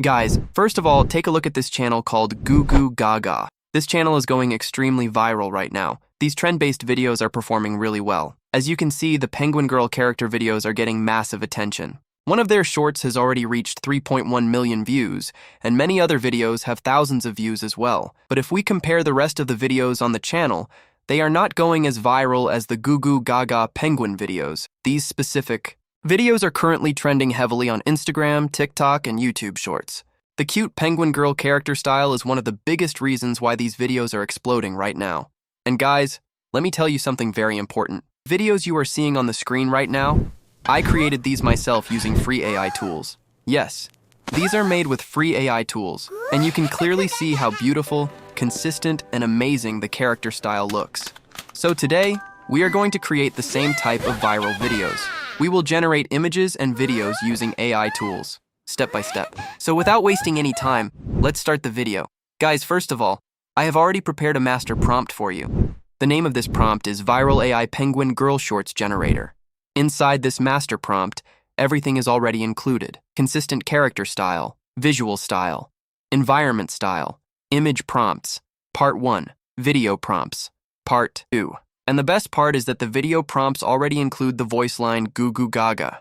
Guys, first of all, take a look at this channel called Gugugaga. This channel is going extremely viral right now. These trend-based videos are performing really well. As you can see, the Penguin Girl character videos are getting massive attention. One of their shorts has already reached 3.1 million views, and many other videos have thousands of views as well. But if we compare the rest of the videos on the channel, they are not going as viral as the Gugugaga penguin videos. These specific videos are currently trending heavily on Instagram, TikTok, and YouTube Shorts. The cute penguin girl character style is one of the biggest reasons why these videos are exploding right now. And guys, let me tell you something very important. Videos you are seeing on the screen right now, I created these myself using free AI tools. Yes, these are made with free AI tools, and you can clearly see how beautiful, consistent, and amazing the character style looks. So today, we are going to create the same type of viral videos. We will generate images and videos using AI tools, step by step. So without wasting any time, let's start the video. Guys, first of all, I have already prepared a master prompt for you. The name of this prompt is Viral AI Penguin Girl Shorts Generator. Inside this master prompt, everything is already included. Consistent character style, visual style, environment style, image prompts, part 1, video prompts, part 2. And the best part is that the video prompts already include the voice line Gugugaga.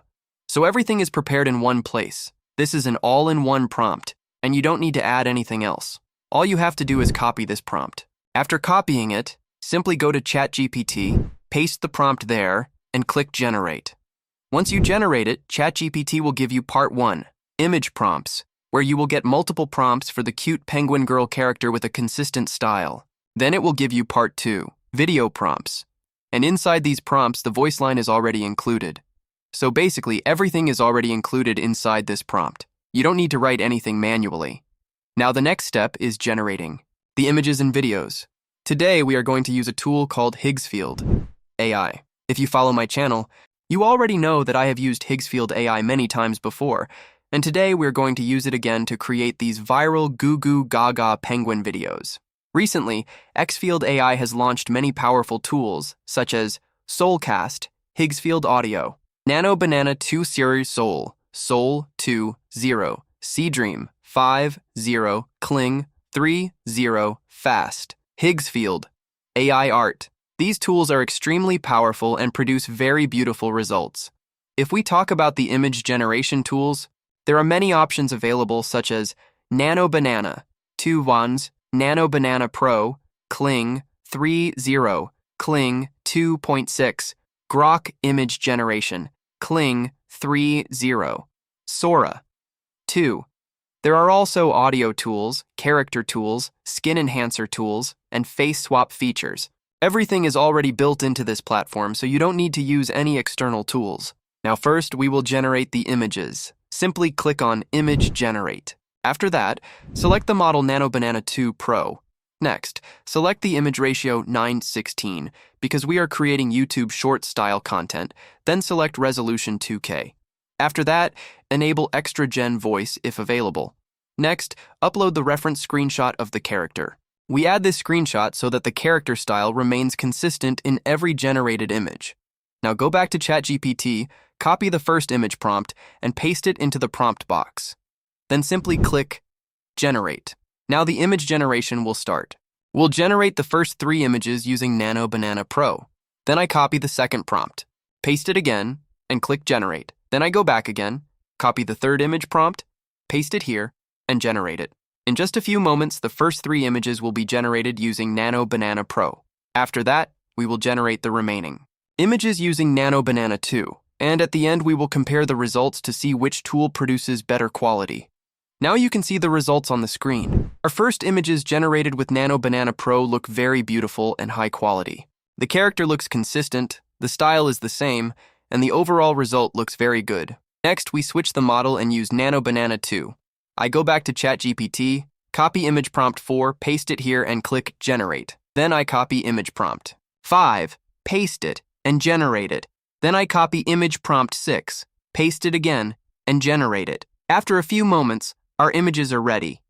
So everything is prepared in one place. This is an all-in-one prompt, and you don't need to add anything else. All you have to do is copy this prompt. After copying it, simply go to ChatGPT, paste the prompt there, and click Generate. Once you generate it, ChatGPT will give you part 1, image prompts, where you will get multiple prompts for the cute penguin girl character with a consistent style. Then it will give you part 2, video prompts. And inside these prompts, the voice line is already included. So basically, everything is already included inside this prompt. You don't need to write anything manually. Now the next step is generating the images and videos. Today, we are going to use a tool called Higgsfield AI. If you follow my channel, you already know that I have used Higgsfield AI many times before, and today we're going to use it again to create these viral Gugugaga penguin videos. Recently, Higgsfield AI has launched many powerful tools, such as Soulcast, Higgsfield Audio, Nano Banana 2 Series Soul, Soul 2 0, Seedream 5 0, Kling 3 0, Fast, Higgsfield AI Art. These tools are extremely powerful and produce very beautiful results. If we talk about the image generation tools, there are many options available such as Nano Banana 2 ones, Nano Banana Pro, Kling 3.0, Kling 2.6, Grok Image Generation, Kling 3.0, Sora 2. There are also audio tools, character tools, skin enhancer tools, and face swap features. Everything is already built into this platform, so you don't need to use any external tools. Now first, we will generate the images. Simply click on Image Generate. After that, select the model Nano Banana 2 Pro. Next, select the image ratio 9:16 because we are creating YouTube short style content, then select resolution 2K. After that, enable Extra Gen Voice if available. Next, upload the reference screenshot of the character. We add this screenshot so that the character style remains consistent in every generated image. Now go back to ChatGPT, copy the first image prompt, and paste it into the prompt box. Then simply click Generate. Now the image generation will start. We'll generate the first 3 images using Nano Banana Pro. Then I copy the second prompt, paste it again, and click Generate. Then I go back again, copy the third image prompt, paste it here, and generate it. In just a few moments, the first 3 images will be generated using Nano Banana Pro. After that, we will generate the remaining images using Nano Banana 2, and at the end we will compare the results to see which tool produces better quality. Now you can see the results on the screen. Our first images generated with Nano Banana Pro look very beautiful and high quality. The character looks consistent, the style is the same, and the overall result looks very good. Next, we switch the model and use Nano Banana 2. I go back to ChatGPT, copy image prompt 4, paste it here, and click Generate. Then I copy image prompt 5, paste it, and generate it. Then I copy image prompt 6, paste it again, and generate it. After a few moments, our images are ready.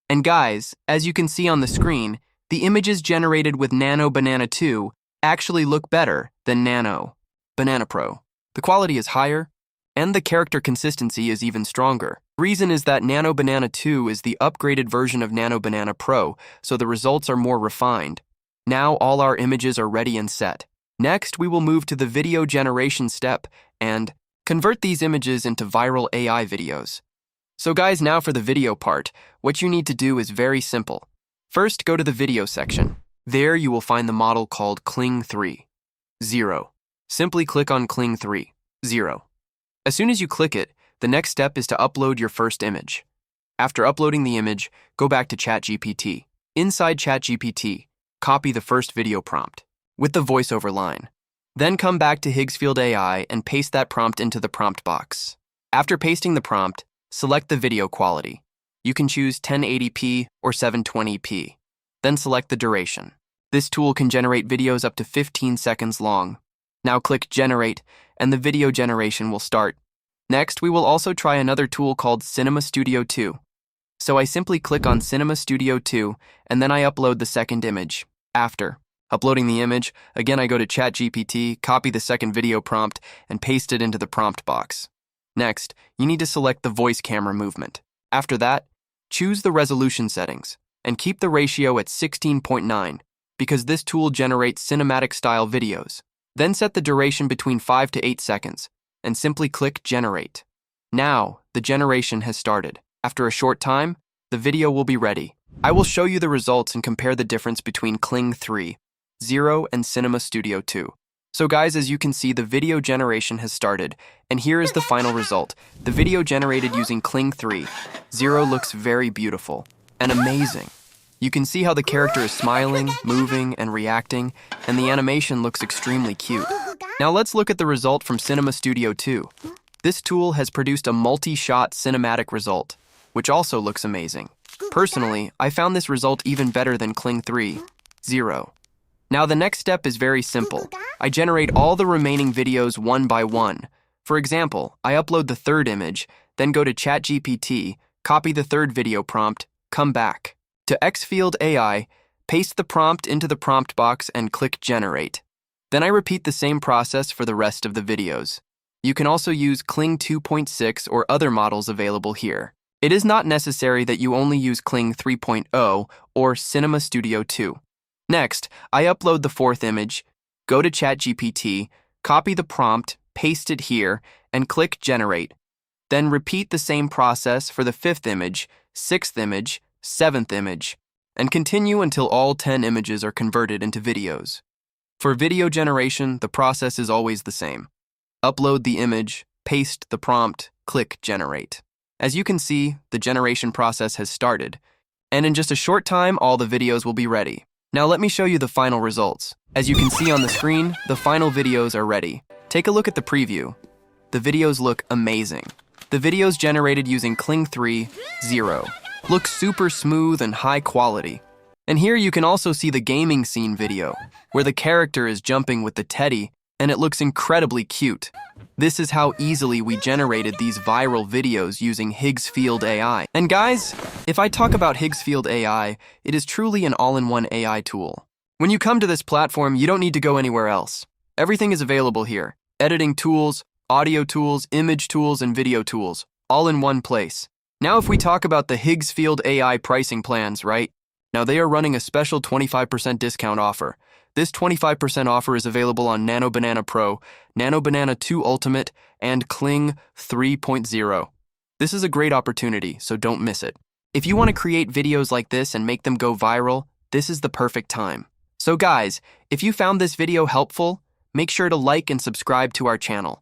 And guys, as you can see on the screen, the images generated with Nano Banana 2 actually look better than Nano Banana Pro. The quality is higher, and the character consistency is even stronger. The reason is that Nano Banana 2 is the upgraded version of Nano Banana Pro, so the results are more refined. Now all our images are ready and set. Next, we will move to the video generation step and convert these images into viral AI videos. So guys, now for the video part, what you need to do is very simple. First, go to the video section. There you will find the model called Kling 3.0. Simply click on Kling 3.0. As soon as you click it, the next step is to upload your first image. After uploading the image, go back to ChatGPT. Inside ChatGPT, copy the first video prompt with the voiceover line. Then come back to Higgsfield AI and paste that prompt into the prompt box. After pasting the prompt, select the video quality. You can choose 1080p or 720p. Then select the duration. This tool can generate videos up to 15 seconds long. Now click Generate, and the video generation will start. Next, we will also try another tool called Cinema Studio 2. So I simply click on Cinema Studio 2, and then I upload the second image. After uploading the image, again I go to ChatGPT, copy the second video prompt, and paste it into the prompt box. Next, you need to select the voice camera movement. After that, choose the resolution settings, and keep the ratio at 16.9, because this tool generates cinematic-style videos. Then set the duration between 5 to 8 seconds, and simply click Generate. Now, the generation has started. After a short time, the video will be ready. I will show you the results and compare the difference between Kling 3.0 and Cinema Studio 2. So guys, as you can see, the video generation has started, and here is the final result. The video generated using Kling 3.0 looks very beautiful and amazing. You can see how the character is smiling, moving, and reacting, and the animation looks extremely cute. Now let's look at the result from Cinema Studio 2. This tool has produced a multi-shot cinematic result, which also looks amazing. Personally, I found this result even better than Kling 3.0. Now the next step is very simple. I generate all the remaining videos one by one. For example, I upload the third image, then go to ChatGPT, copy the third video prompt, come back to Higgsfield AI, paste the prompt into the prompt box and click Generate. Then I repeat the same process for the rest of the videos. You can also use Kling 2.6 or other models available here. It is not necessary that you only use Kling 3.0 or Cinema Studio 2. Next, I upload the fourth image, go to ChatGPT, copy the prompt, paste it here, and click Generate. Then repeat the same process for the fifth image, sixth image, seventh image, and continue until all 10 images are converted into videos. For video generation, the process is always the same. Upload the image, paste the prompt, click Generate. As you can see, the generation process has started, and in just a short time, all the videos will be ready. Now let me show you the final results. As you can see on the screen, the final videos are ready. Take a look at the preview. The videos look amazing. The videos generated using Kling 3.0 look super smooth and high quality. And here you can also see the gaming scene video, where the character is jumping with the teddy, and it looks incredibly cute. This is how easily we generated these viral videos using Higgsfield AI. And guys, if I talk about Higgsfield AI, it is truly an all-in-one AI tool. When you come to this platform, you don't need to go anywhere else. Everything is available here. Editing tools, audio tools, image tools, and video tools, all in one place. Now if we talk about the Higgsfield AI pricing plans, right? Now they are running a special 25% discount offer. This 25% offer is available on Nano Banana Pro, Nano Banana 2 Ultimate, and Kling 3.0. This is a great opportunity, so don't miss it. If you want to create videos like this and make them go viral, this is the perfect time. So guys, if you found this video helpful, make sure to like and subscribe to our channel.